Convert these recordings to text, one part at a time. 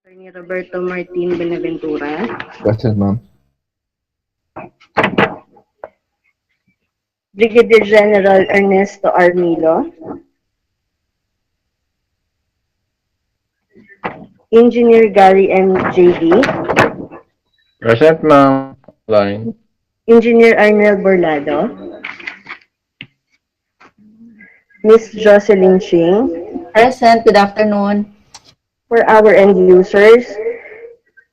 Attorney Roberto Martin Benaventura. Present, ma'am. Brigadier General Ernesto Armilo. Engineer Gary M. J.D. Present, ma'am. Line. Engineer Arnel Borlado. Miss Jocelyn Ching. Present. Good afternoon. For our end users,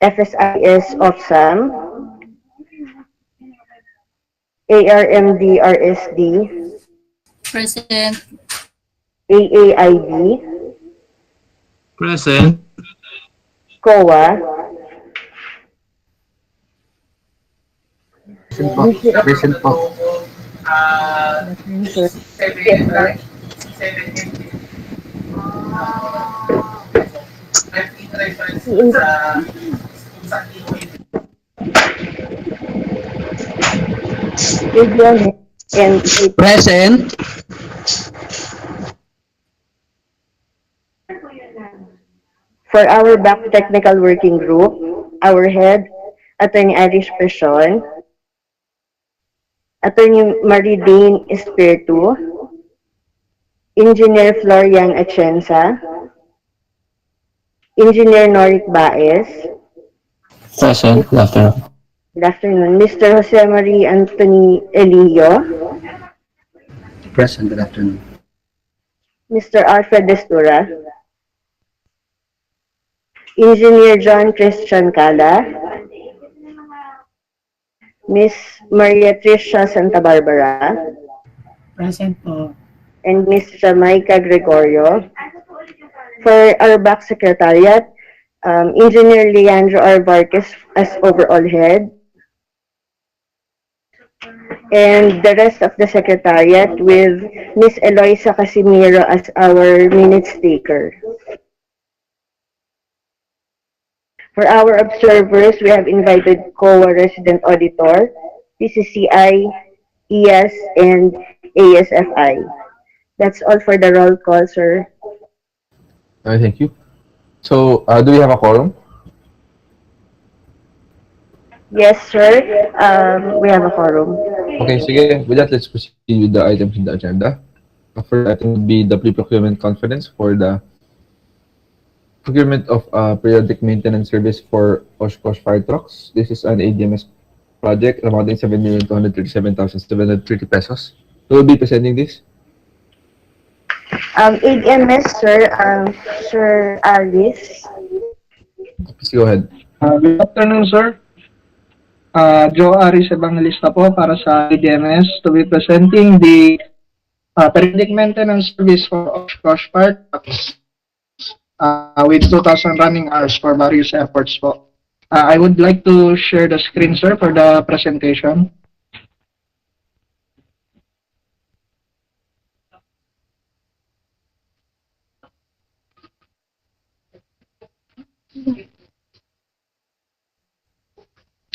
FSIS OFSAM, ARMD-RSD, Present. AAIB, Present. COA, Present po. and Present. for our BAC Technical Working Group, our head, Attorney Irish Person, Attorney Maridane Espiritu, Engineer Florian Atienza, Engineer Noric Baez. Present. Good afternoon. Good afternoon. Mr. Jose Marie Anthony Elio, Present. Good afternoon. Mr. Alfred Destura, Engineer John Christian Cala, Miss Maria Tricia Santa Barbara, Present po. and Miss Jamaica Gregorio. For our back secretariat, Engineer Leandro R. Vargas as overall head, and the rest of the secretariat with Miss Eloisa Casimiro as our minutes taker. For our observers, we have invited COA Resident Auditor, PCCI, ES, and ASFI. That's all for the roll call, sir. Thank you. So, do we have a quorum? Yes, sir. We have a quorum. Okay, sige. With that, let's proceed with the items in the agenda. The first item would be the Pre-Procurement Conference for the procurement of periodic maintenance service for Oshkosh fire trucks. This is an ADMS project amounting 7,237,730 pesos. Who will be presenting this? ADMS, sir, Sir Alice. Please go ahead. Good afternoon, sir. Joe Aris Evangelista po para sa ADMS to be presenting the periodic maintenance service for Oshkosh fire trucks with 2,000 running hours for various efforts po. I would like to share the screen, sir, for the presentation.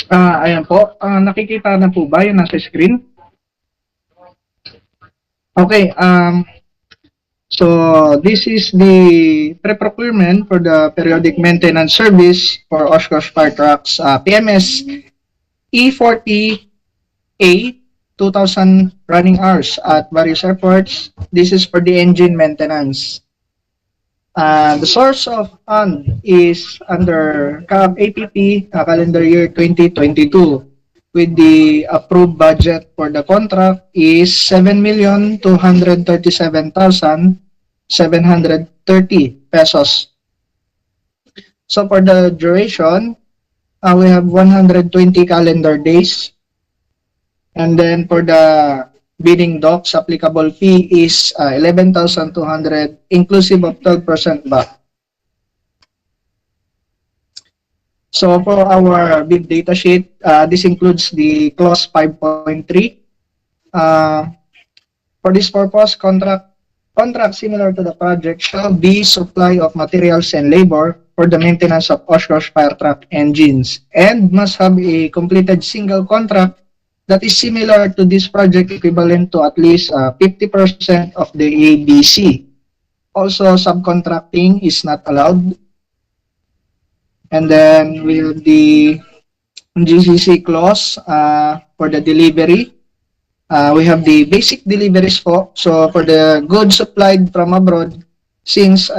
Ayan po. Nakikita na po ba yung nasa screen? Okay. So this is the pre-procurement for the periodic maintenance service for Oshkosh fire trucks, PMS E40A 2,000 running hours at various airports. This is for the engine maintenance. The source of fund is under CAAP APP calendar year 2022 with the approved budget for the contract is 7,237,730 pesos. So for the duration, we have 120 calendar days. And then for the bidding docs, applicable fee is 11,200 inclusive of 12% back. So for our bid data sheet, this includes the clause 5.3. For this purpose, contract similar to the project shall be supply of materials and labor for the maintenance of Oshkosh fire truck engines and must have a completed single contract that is similar to this project, equivalent to at least 50% of the ABC. Also, subcontracting is not allowed. And then we have the GCC clause for the delivery. We have the basic deliveries po. So for the goods supplied from abroad, since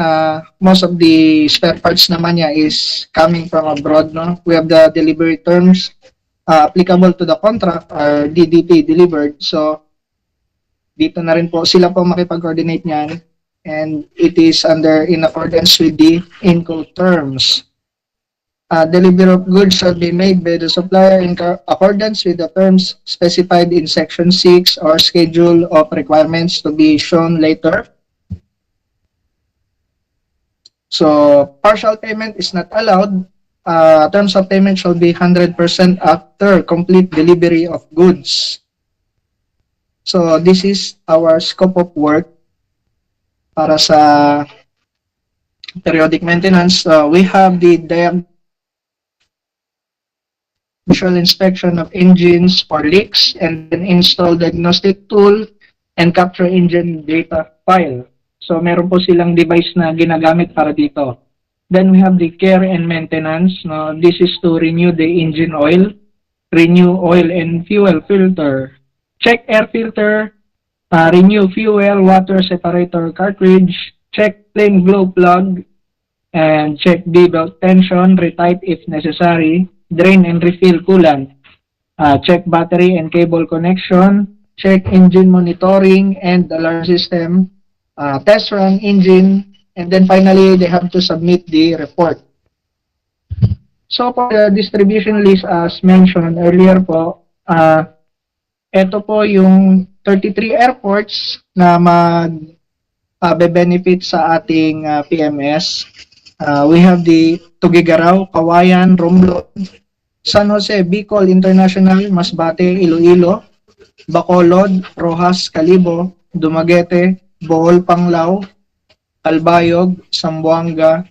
most of the spare parts naman niya is coming from abroad, no? We have the delivery terms applicable to the contract or DDP delivered. So dito na rin po sila po makipag-coordinate niyan, and it is under in accordance with the Incoterms. Delivery of goods shall be made by the supplier in accordance with the terms specified in Section 6 or Schedule of Requirements to be shown later. So, partial payment is not allowed. Terms of payment shall be 100% after complete delivery of goods. So, this is our scope of work para sa periodic maintenance. We have the visual inspection of engines for leaks, and then install diagnostic tool and capture engine data file. So meron po silang device na ginagamit para dito. Then we have the care and maintenance. No, this is to renew the engine oil, renew oil and fuel filter, check air filter, renew fuel water separator cartridge, check flame glow plug, and check D-belt tension, retight if necessary, drain and refill coolant, check battery and cable connection, check engine monitoring and alarm system, test run engine, and then finally they have to submit the report. So for the distribution list as mentioned earlier po, ito po yung 33 airports na mag-benefit sa ating PMS. We have the Tuguegarao, Kawayan, Romblon, San Jose, Bicol International, Masbate, Iloilo, Bacolod, Rojas, Calibo, Dumaguete, Bohol, Panglao, Calbayog, Zamboanga,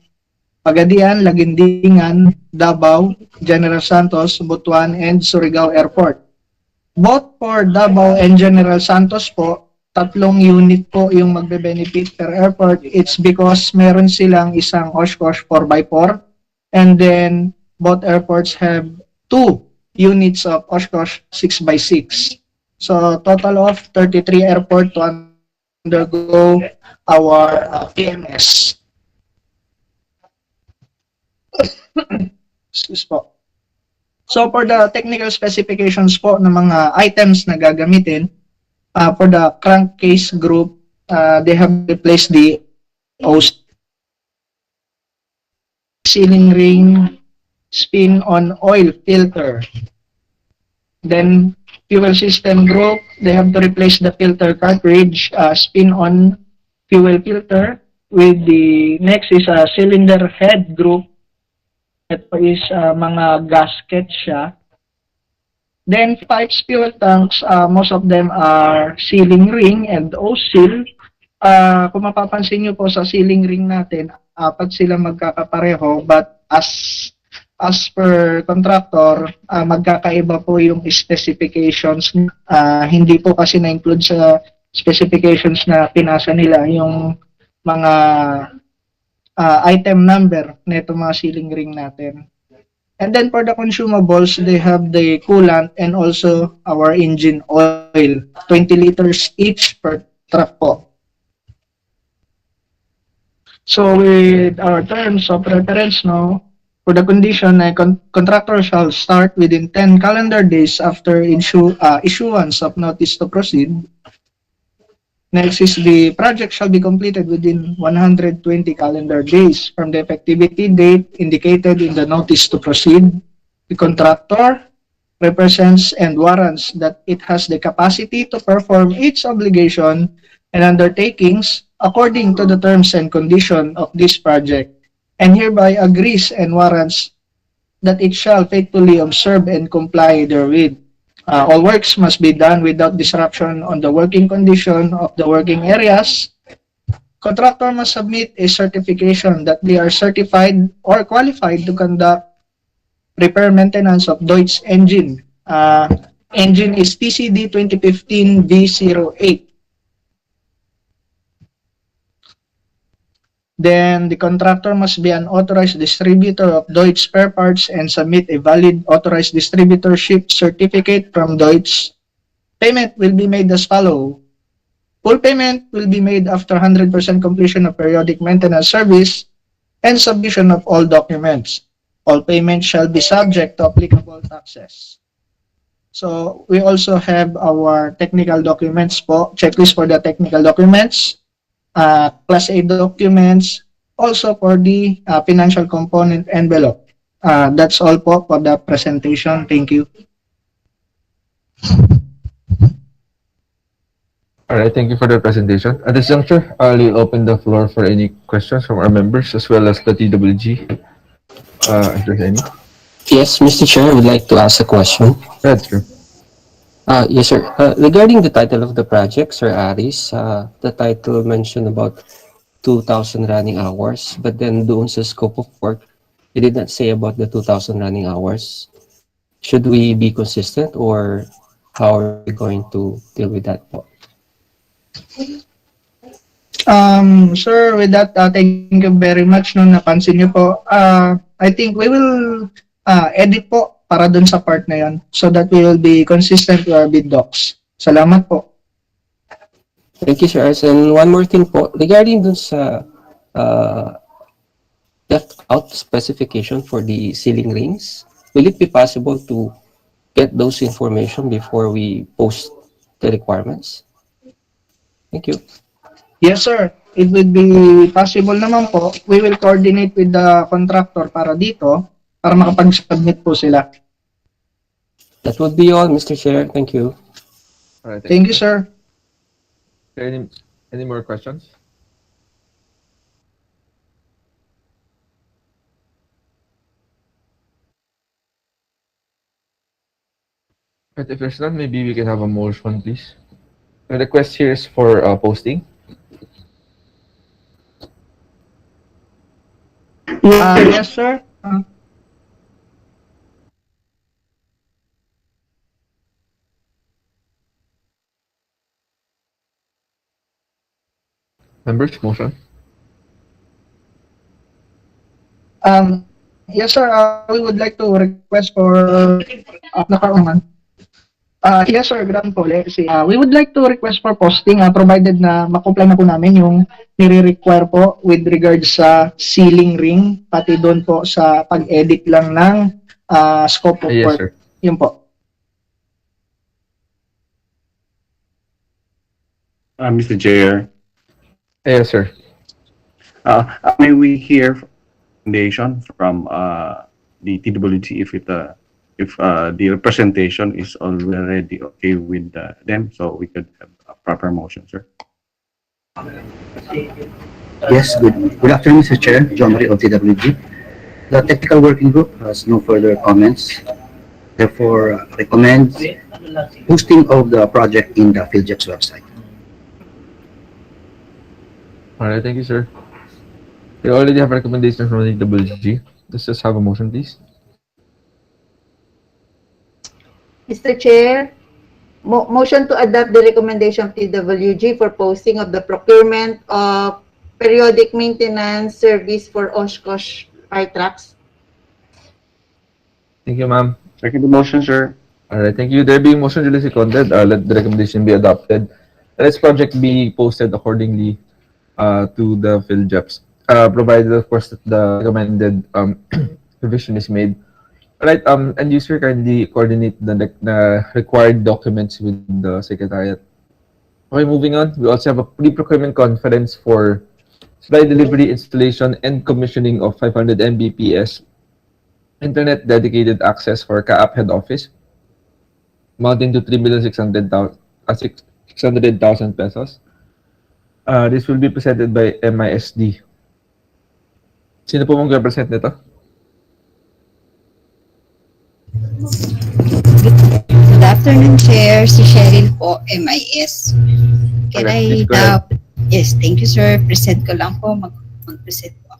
Pagadian, Lagindingan, Davao, General Santos, Butuan, and Surigao Airport. Both for Davao and General Santos po, tatlong unit po yung magbe-benefit per airport. It's because meron silang isang Oshkosh 4x4, and then both airports have 2 units of Oshkosh 6x6. So total of 33 airport to undergo our PMS. Excuse po. So for the technical specifications po ng mga items na gagamitin, for the crankcase group, they have replaced the sealing ring, spin-on oil filter. Then fuel system group, they have to replace the filter cartridge, spin-on fuel filter. With the next is a cylinder head group. Ito is mga gasket siya. Then pipes, fuel tanks, most of them are sealing ring and O-seal. Kung mapapansin nyo po sa sealing ring natin, apat sila magkakapareho, but as per contractor, magkakaiba po yung specifications. Hindi po kasi na-include sa specifications na pinasa nila yung mga item number na itong mga sealing ring natin. And then for the consumables, they have the coolant and also our engine oil, 20 liters each per truck po. So with our terms of reference, no, for the condition, a contractor shall start within 10 calendar days after issuance of notice to proceed. Next is the project shall be completed within 120 calendar days from the effectivity date indicated in the notice to proceed. The contractor represents and warrants that it has the capacity to perform its obligation and undertakings according to the terms and conditions of this project, and hereby agrees and warrants that it shall faithfully observe and comply therewith. All works must be done without disruption on the working condition of the working areas. Contractor must submit a certification that they are certified or qualified to conduct repair maintenance of Deutsch engine. Engine is TCD 2015 V08. Then the contractor must be an authorized distributor of Deutsch spare parts and submit a valid authorized distributorship certificate from Deutsch. Payment will be made as follow. Full payment will be made after 100% completion of periodic maintenance service and submission of all documents. All payments shall be subject to applicable taxes. So we also have our technical documents po, checklist for the technical documents, Class A documents, also for the financial component envelope. That's all po for the presentation. Thank you. All right, thank you for the presentation. At this juncture, I'll open the floor for any questions from our members as well as the TWG, if there's any. Yes, Mr. Chair, I would like to ask a question. That's true. Yes, sir. Regarding the title of the project, Sir Aris, the title mentioned about 2,000 running hours, but then doon sa scope of work, it did not say about the 2,000 running hours. Should we be consistent or how are we going to deal with that po? Sir, with that, thank you very much. No, napansin niyo po. I think we will edit po para dun sa part na yon so that we will be consistent with our bid docs. Salamat po. Thank you, Sir Aris. And one more thing po, regarding dun sa left out specification for the ceiling rings, will it be possible to get those information before we post the requirements? Thank you. Yes, sir. It would be possible naman po. We will coordinate with the contractor para dito para makapag-submit po sila. That would be all, Mr. Chair. Thank you. All right, Thank you, sir. Are there any more questions? But if there's none, maybe we can have a motion, please. The request here is for posting. Yes, sir. Members, motion. Yes, sir. We would like to request for nakauman. Yes, sir. Good po. We would like to request for posting provided na makomply na po namin yung nire-require po with regards sa ceiling ring, pati doon po sa pag-edit lang ng scope of Yes, work. sir. Yun po. Mr. Chair, Yes, sir. may we hear recommendation from the TWG if the representation is already okay with them, so we could have a proper motion, sir. Yes, good afternoon, Mr. Chair, John Marie of TWG. The technical working group has no further comments. Therefore, recommends posting of the project in the PhilJEP's website. All right, thank you, sir. We already have recommendations from the WG. Let's just have a motion, please. Mr. Chair, motion to adopt the recommendation of TWG for posting of the procurement of periodic maintenance service for Oshkosh fire trucks. Thank you, ma'am. Second the motion, sir. All right, thank you. There being motion duly seconded, let the recommendation be adopted. Let this project be posted accordingly to the PhilJEPs, provided, of course, that the recommended provision is made. All right, and user kindly coordinate the required documents with the Secretariat. Okay, moving on. We also have a pre-procurement conference for supply delivery, installation, and commissioning of 500 MBPS internet dedicated access for CAAP head office, amounting to 3,600,000 pesos. This will be presented by MISD. Sino po mong represent nito? Good afternoon, Chair. Si Cheryl po, MIS. Can Okay, please I go ahead. yes, thank you, sir. Present ko lang po. Mag-present po.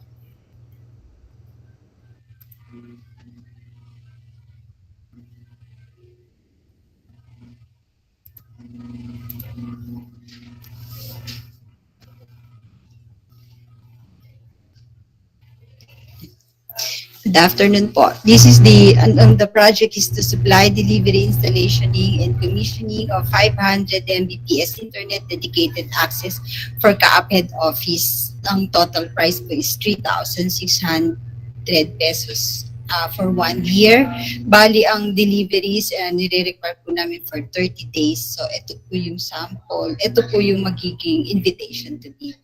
Good afternoon po. The project is to supply, delivery, installationing, and commissioning of 500 Mbps internet dedicated access for CAAP head office. Ang total price po is 3,600 pesos for 1 year. Bali, ang deliveries nire-require po namin for 30 days. So, ito po yung sample. Ito po yung magiging invitation to bid.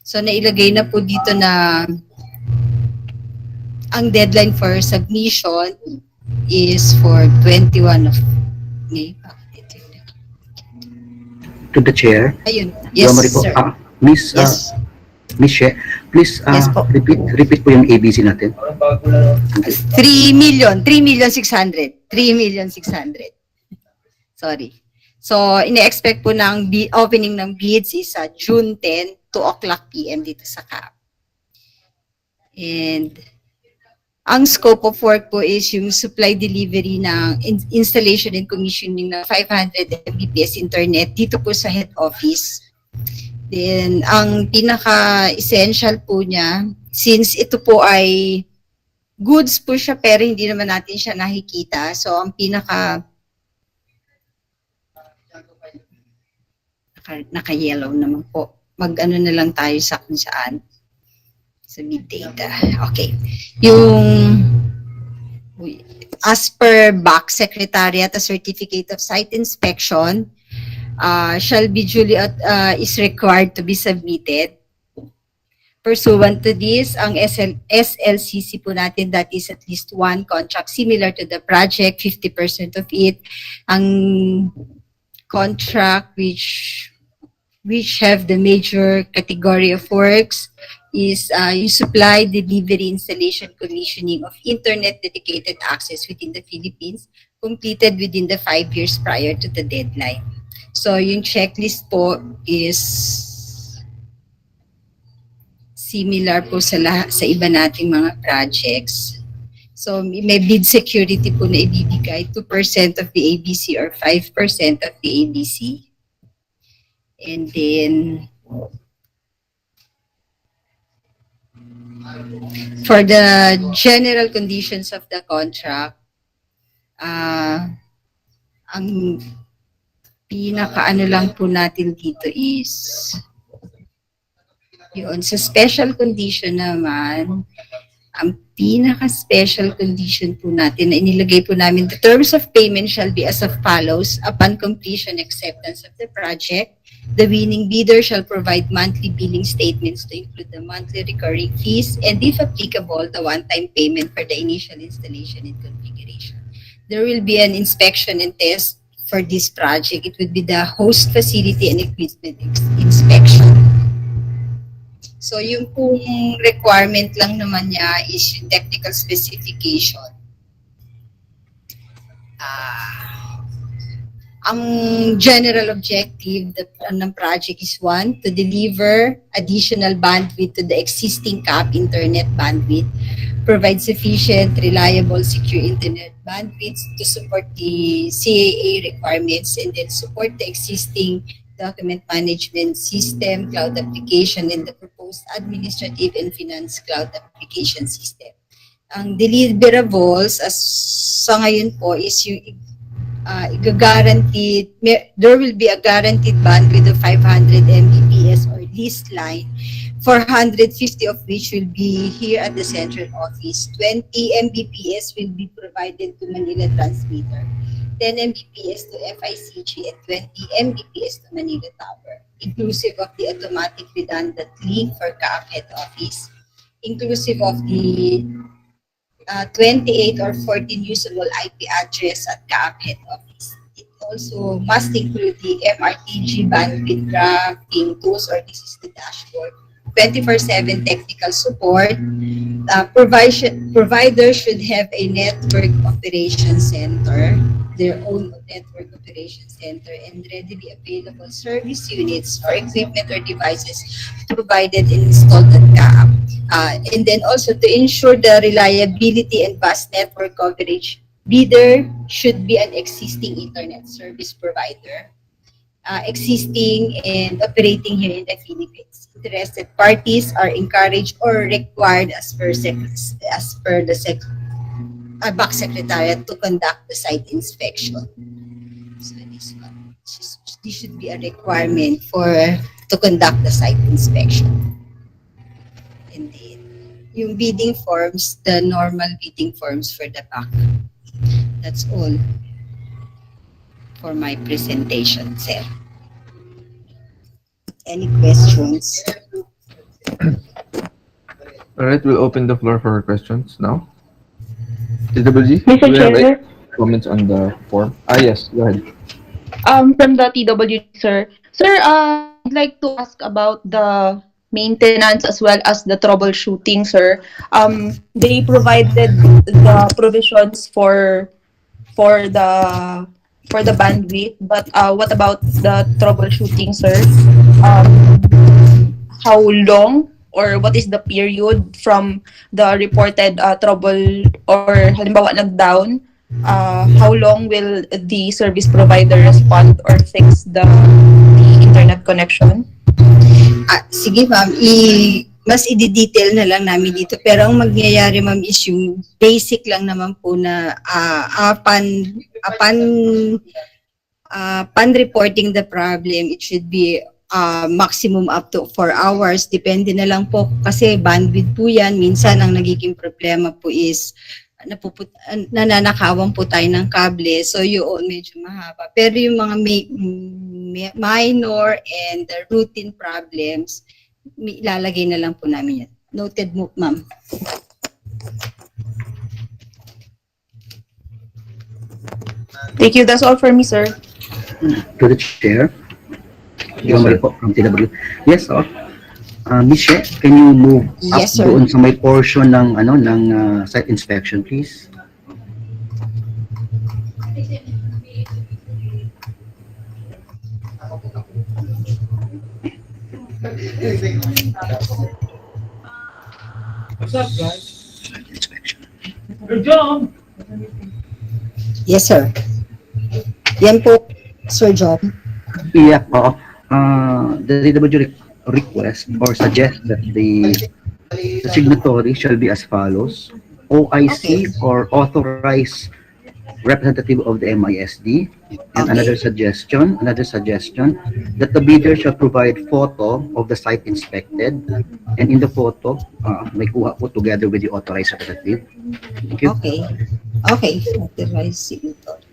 So, nailagay na po dito na ang deadline for submission is for 21 of May. To the chair. Ayun. Yes, sir. Miss, Yes. Miss She, please Yes po. repeat po yung ABC natin. 3,600,000. Sorry. So, ine-expect po ng opening ng bids is sa June 10, 2 o'clock p.m. dito sa CAAP. And ang scope of work po is yung supply delivery ng installation and commissioning ng 500 Mbps internet dito po sa head office. Then, ang pinaka-essential po niya, since ito po ay goods po siya pero hindi naman natin siya nakikita. So, ang naka-yellow naman po. Mag-ano na lang tayo sa kung saan. Sa big data. Okay. As per BAC Secretariat, a certificate of site inspection shall be duly is required to be submitted. Pursuant to this, ang SLCC po natin, that is at least one contract similar to the project, 50% of it. Ang contract which have the major category of works is yung supply, delivery, installation, commissioning of internet dedicated access within the Philippines, completed within the 5 years prior to the deadline. So, yung checklist po is similar po sa iba nating mga projects. So, may bid security po na ibibigay, 2% of the ABC or 5% of the ABC. And then, for the general conditions of the contract, ang pinaka-ano lang po natin dito is yun. Sa special condition naman, ang pinaka-special condition po natin na inilagay po namin, the terms of payment shall be as follows. Upon completion acceptance of the project, the winning bidder shall provide monthly billing statements to include the monthly recurring fees and, if applicable, the one-time payment for the initial installation and configuration. There will be an inspection and test for this project. It would be the host facility and equipment inspection. So, yung pong requirement lang naman niya is yung technical specification. Ang general objective ng project is one, to deliver additional bandwidth to the existing CAAP internet bandwidth, provide sufficient, reliable, secure internet bandwidth to support the CAA requirements, and then support the existing document management system, cloud application, and the proposed administrative and finance cloud application system. Ang deliverables as sa ngayon po is yung guaranteed, there will be a guaranteed bandwidth of 500 Mbps or leased line, 450 of which will be here at the central office. 20 Mbps will be provided to Manila transmitter, 10 Mbps to FICG, and 20 Mbps to Manila Tower, inclusive of the automatic redundant link for CAAP head office, inclusive of the 28 or 14 usable IP address at CAAP head office. It also must include the MRTG bandwidth graphing tools, or this is the dashboard, 24/7 technical support. Providers should have a network operation center, their own network operation center, and readily available service units or equipment or devices provided and installed at CAAP. And then also to ensure the reliability and vast network coverage, bidder should be an existing internet service provider, existing and operating here in the Philippines. interested parties are encouraged or required as per the BAC Secretariat to conduct the site inspection. So this should be a requirement to conduct the site inspection. And then, yung bidding forms, the normal bidding forms for the BAC. That's all for my presentation, sir. Any questions? All right, we'll open the floor for questions now. TWG, Mr. do we have Chair? any comments on the form? Yes, go ahead. From the TWG, sir. Sir, I'd like to ask about the maintenance as well as the troubleshooting, sir. They provided the provisions for the bandwidth, but what about the troubleshooting, sir? How long or what is the period from the reported trouble or halimbawa nag-down? How long will the service provider respond or fix the internet connection? Sige ma'am, mas i-detail na lang namin dito. Pero ang magyayari ma'am is yung basic lang naman po na upon reporting the problem, it should be maximum up to 4 hours. Depende na lang po kasi bandwidth po yan. Minsan ang nagiging problema po is nananakawan po tayo ng kable. So yun, medyo mahaba. Pero yung mga minor and routine problems, ilalagay na lang po namin yan. Noted mo, ma'am. Thank you. That's all for me, sir. To the chair. Yung report from TW. Yes, Ms. She, can you move up Yes, sir. doon sa may portion ng site inspection, please? What's up, guys? Site inspection. Good job! Yes, sir. Yan po, Sir John. Yeah, the DW request or suggest that the signatory shall be as follows: OIC or authorized representative of the MISD. And another suggestion that the bidder shall provide photo of the site inspected, and in the photo may kuha po together with the authorized representative. Thank you. Okay. Authorized signatory.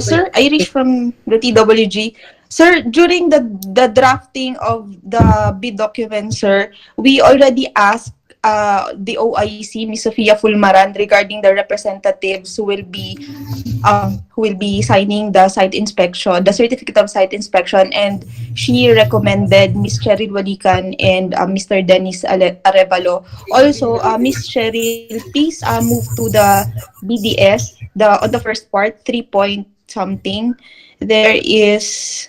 Sir, Irish from the TWG. Sir, during the drafting of the bid document, sir, we already asked the OIC, Ms. Sofia Fulmaran, regarding the representatives who will be signing the site inspection, the certificate of site inspection, and she recommended Ms. Cheryl Walikan and Mr. Dennis Arevalo. Also, Ms. Cheryl, please move to the BDS, on the first part, 3 point something. There is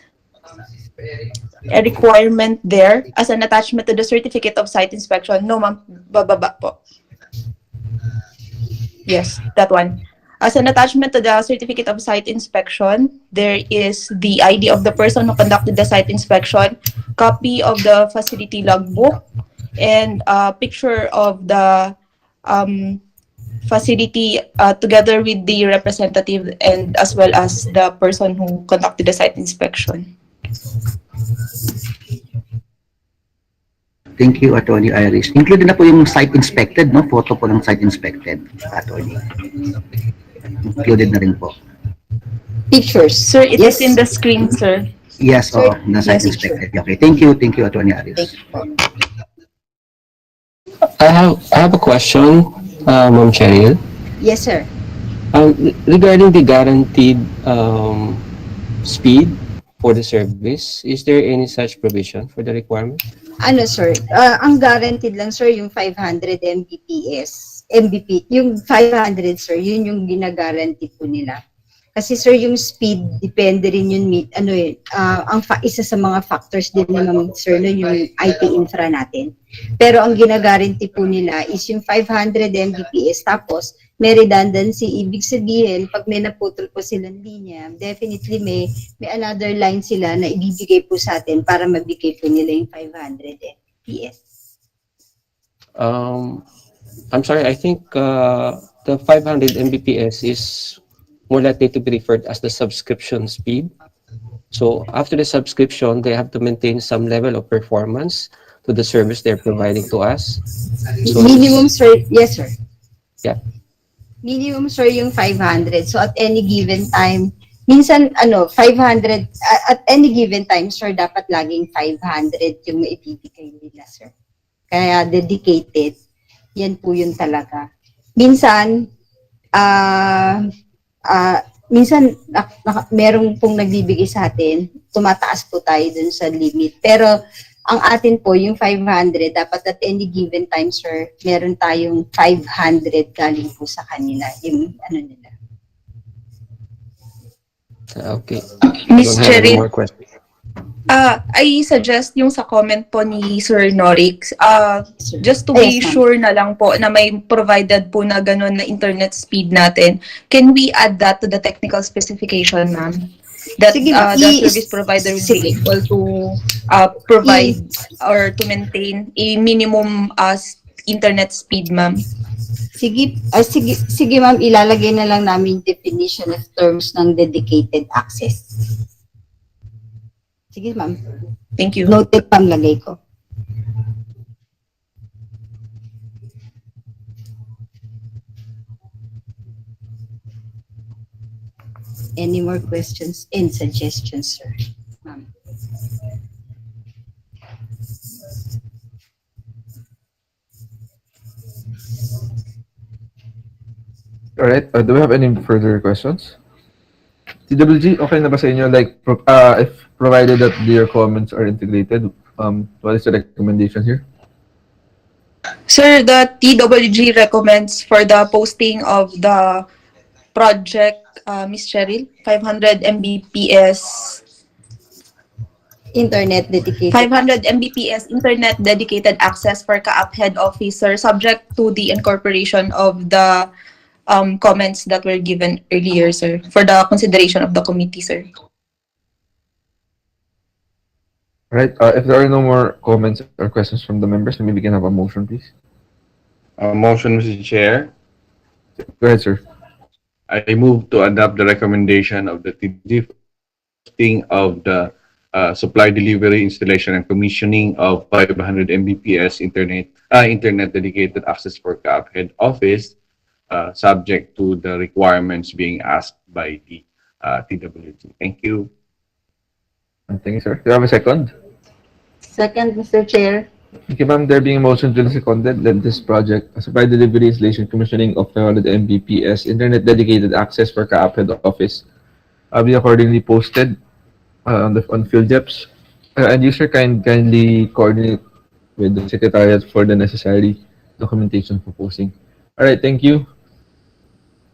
a requirement there as an attachment to the certificate of site inspection. No, ma'am. Bababa po. Yes, that one. As an attachment to the certificate of site inspection, there is the ID of the person who conducted the site inspection, copy of the facility logbook, and a picture of the facility together with the representative and as well as the person who conducted the site inspection. Thank you, Attorney Iris. Included na po yung site inspected, no? Photo po ng site inspected, Attorney. Included na rin po. Pictures. Sir, it is in the screen, sir. Yes, na site inspected. Okay, thank you, Attorney Iris. I have a question, Ma'am Cheryl. Yes, sir. Regarding the guaranteed speed for the service, is there any such provision for the requirement? Ano, sir? Ang guaranteed lang, sir, yung 500 MBPS. Yung 500, sir, yun yung ginagaranti po nila. Kasi, sir, yung speed, depende rin yun, isa sa mga factors din naman, sir, no, yung IT infra natin. Pero ang ginagaranti po nila is yung 500 Mbps, tapos may redundancy. Ibig sabihin, pag may naputol po silang linya, definitely may another line sila na ibibigay po sa atin para mabigay po nila yung 500 FPS. I'm sorry, I think the 500 Mbps is more likely to be referred as the subscription speed. So after the subscription, they have to maintain some level of performance to the service they're providing to us. So Minimum, sir, yes, sir. yeah. Minimum, sir, yung 500. So at any given time, minsan, 500, at any given time, sir, dapat laging 500 yung maibibigay nila, sir. Kaya dedicated, yan po yun talaga. Minsan, minsan merong pong nagbibigay sa atin, tumataas po tayo dun sa limit. Pero ang atin po, yung 500, dapat at any given time, sir, meron tayong 500 galing po sa kanila, yung nila. Okay. Miss Don't have any Cheryl, more questions. I suggest yung sa comment po ni Sir Norix, just to be Yes, ma'am. sure na lang po na may provided po na ganun na internet speed natin, can we add that to the technical specification, ma'am? That Sige, the service provider will be able to provide or to maintain a minimum internet speed, ma'am. Sige, ma'am, ilalagay na lang namin definition of terms ng dedicated access. Sige, ma'am. Thank you. Noted, ma'am, lagay ko. Any more questions and suggestions, sir? Ma'am. All right. Do we have any further questions? TWG, okay na ba sa inyo? Like, if provided that your comments are integrated, what is the recommendation here? Sir, the TWG recommends for the posting of the project, Miss Cheryl, 500 Mbps. Internet dedicated. 500 Mbps internet dedicated access for CAAP head officer, subject to the incorporation of the comments that were given earlier, sir, for the consideration of the committee, sir. Right. If there are no more comments or questions from the members, maybe we can have a motion, please. Motion, Mr. Chair. Go ahead, sir. I move to adopt the recommendation of the TD posting of the supply delivery, installation, and commissioning of 500 Mbps internet dedicated access for CAAP head office, subject to the requirements being asked by the TWG. Thank you. Thank you, sir. Do you have a second? Second, Mr. Chair. Okay, ma'am. There being a motion to seconded, that this project, supply delivery, installation, commissioning of 500 Mbps internet dedicated access for CAAP head office, be accordingly posted on field depths. And user kindly coordinate with the secretariat for the necessary documentation for posting. All right, thank you.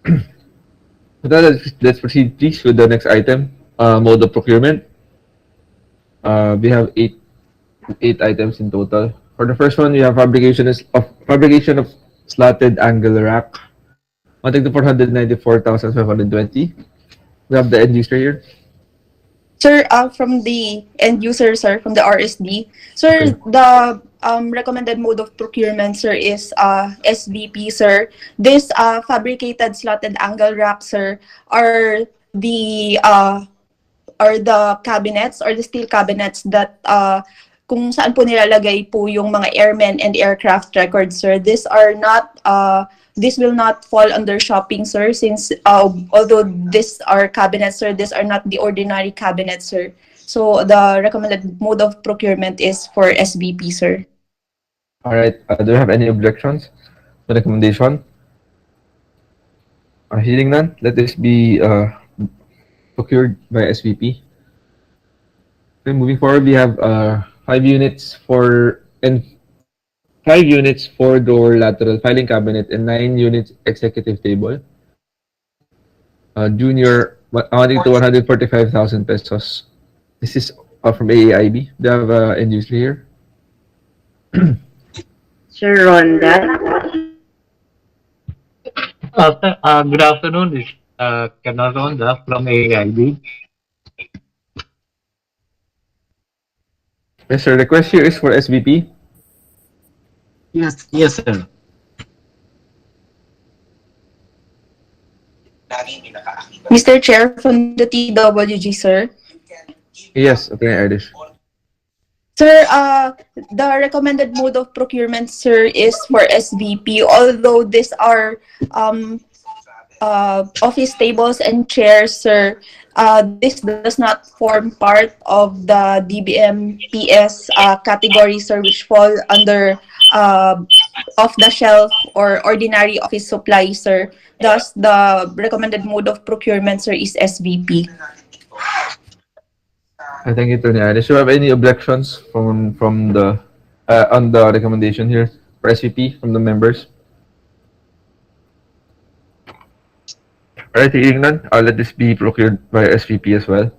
With that, let's proceed, please, with the next item, mode of procurement. We have eight items in total. For the first one, we have fabrication of slatted angle rack, amounting to 494,520. We have the end user here. Sir, from the end user, sir, from the RSD, sir, the recommended mode of procurement, sir, is SVP, sir. This fabricated slotted angle rack, sir, are the cabinets or the steel cabinets that kung saan po nilalagay po yung mga airmen and aircraft records, sir. This will not fall under shopping, sir, since although these are cabinets, sir, these are not the ordinary cabinets, sir. So the recommended mode of procurement is for SVP, sir. All right. Do you have any objections to the recommendation? Hearing none, let this be procured by SVP. Okay, moving forward, we have 5 units for door lateral filing cabinet and 9 units executive table. Junior amounting to 145,000 pesos. This is from AAIB. Do you have end user here? Sir Ronda. Good afternoon. This is Kanaronda from AIB. Yes, sir. The request here is for SVP. Yes, sir. Mr. Chair from the TWG, sir. Yes, Attorney Irish. Sir, the recommended mode of procurement, sir, is for SVP. Although these are office tables and chairs, sir, this does not form part of the DBMPS category, sir, which fall under off-the-shelf or ordinary office supply, sir. Thus, the recommended mode of procurement, sir, is SVP. I thank you, Attorney Irish. Do you have any objections from the on the recommendation here for SVP from the members? All right, hearing none, I'll let this be procured by SVP as well.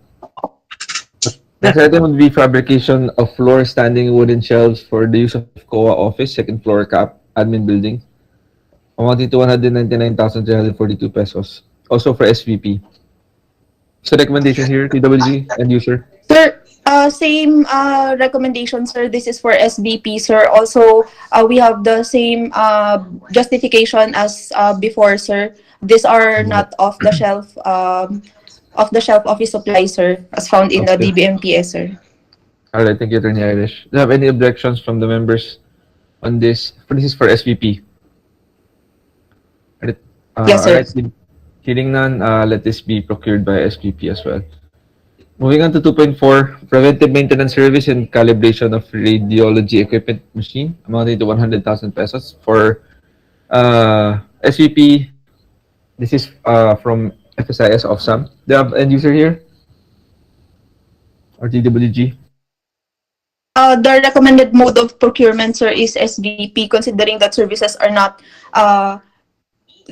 Next item would be fabrication of floor standing wooden shelves for the use of COA office, second floor CAAP, admin building, amounting to 199,342 pesos. Also for SVP. So recommendation here, TWG, end user. Sir, same recommendation, sir. This is for SVP, sir. Also, we have the same justification as before, sir. These are not off the shelf office supply, sir, as found in the Okay. DBMPS, sir. All right, thank you, Attorney Irish. Do you have any objections from the members on this? This is for SVP. All right, Yes, all sir. right, hearing none, let this be procured by SVP as well. Moving on to 2.4, preventive maintenance service and calibration of radiology equipment machine, amounting to 100,000 pesos for SVP. This is from FSIS of SAM. Do you have end user here? Or TWG? The recommended mode of procurement, sir, is SVP, considering that services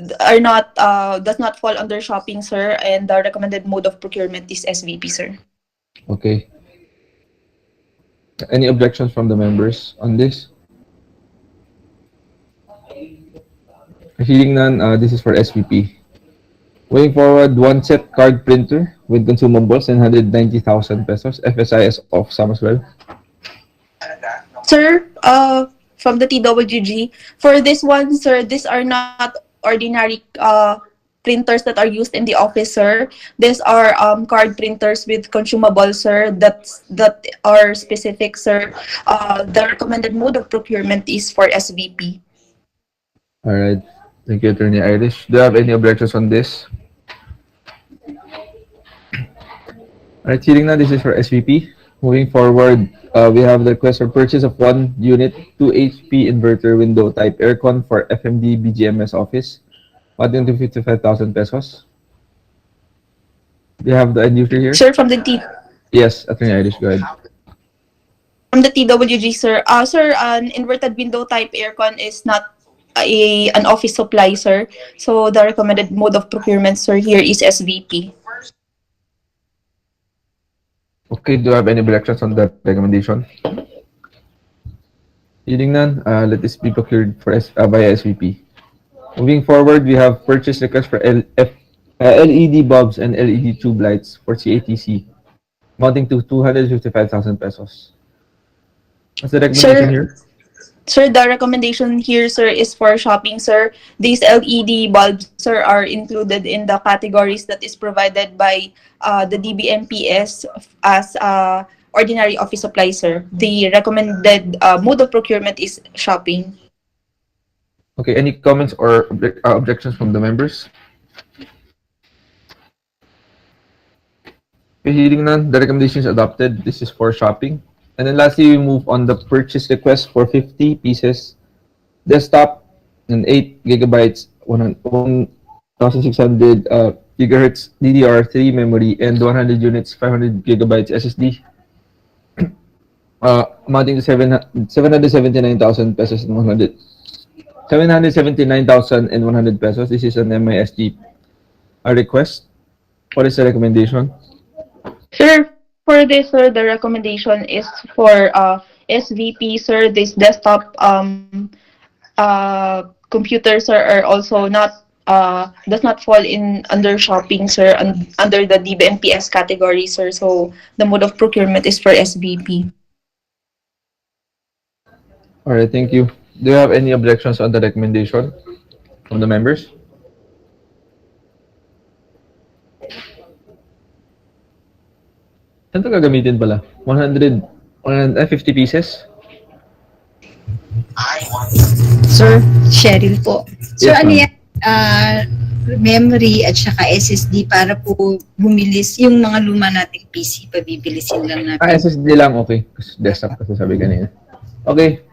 does not fall under shopping, sir, and the recommended mode of procurement is SVP, sir. Okay. Any objections from the members on this? Hearing none, this is for SVP. Going forward, one set card printer with consumables and 190,000 pesos. FSIS of SAM as well. Sir, from the TWG, for this one, sir, these are not ordinary printers that are used in the office, sir. These are card printers with consumables, sir, that are specific, sir. The recommended mode of procurement is for SVP. All right. Thank you, Attorney Irish. Do you have any objections on this? All right, hearing now, this is for SVP. Moving forward, we have the request for purchase of 1 unit 2 HP inverter window type aircon for FMD-BGMS office, amounting to 55,000 pesos. Do you have the end user here? Sir, from the Yes, Attorney Irish, go ahead. From the TWG, sir. Sir, an inverted window type aircon is not an office supply, sir. So the recommended mode of procurement, sir, here is SVP. Okay, do you have any objections on that recommendation? Hearing none, let this be procured for via SVP. Moving forward, we have purchase request for LED bulbs and LED tube lights for CATC, amounting to 255,000 pesos. What's the recommendation here? Sir, the recommendation here, sir, is for shopping, sir. These LED bulbs, sir, are included in the categories that is provided by the DBMPS as ordinary office supply, sir. The recommended mode of procurement is shopping. Okay, any comments or objections from the members? Okay, hearing none, the recommendation is adopted. This is for shopping. And then lastly, we move on the purchase request for 50 pieces desktop and 8 gigabytes, 1,600 gigahertz DDR3 memory, and 100 units, 500 gigabytes SSD, amounting to 779,000 pesos and 100. 779,100 pesos. This is an MISG request. What is the recommendation? Sir, for this, sir, the recommendation is for SVP, sir. This desktop computers are also not does not fall in under shopping, sir, under the DBMPS category, sir. So the mode of procurement is for SVP. All right, thank you. Do you have any objections on the recommendation from the members? Saan ito gagamitin pala? 100, 150 pieces? Sir, Cheryl po. Sir, Yes, ano ma'am. yan? Memory at saka SSD para po bumilis yung mga luma nating PC, pabibilisin lang natin. SSD lang, okay. Kasi desktop kasi sabi kanina. Okay.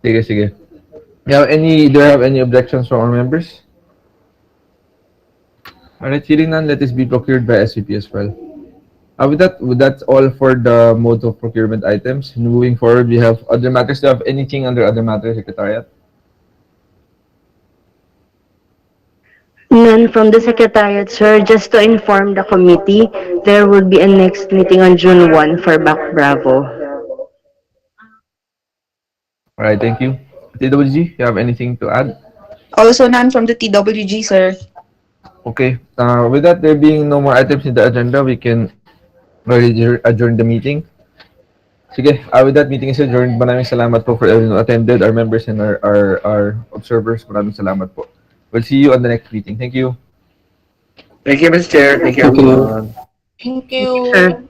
Sige, sige. Do you have any objections from our members? Alright, hearing none, let this be procured by SVP as well. That's all for the mode of procurement items. Moving forward, we have other matters. Do you have anything under other matters, Secretariat? None from the Secretariat, sir. Just to inform the committee, there will be a next meeting on June 1 for BAC Bravo. Alright, thank you. TWG, you have anything to add? Also none from the TWG, sir. Okay. With that, there being no more items in the agenda, we can already adjourn the meeting. Sige, with that, meeting is adjourned. Maraming salamat po for everyone who attended, our members and our observers. Maraming salamat po. We'll see you on the next meeting. Thank you. Thank you, Mr. Chair. Thank you, Thank you. everyone. Thank Sir.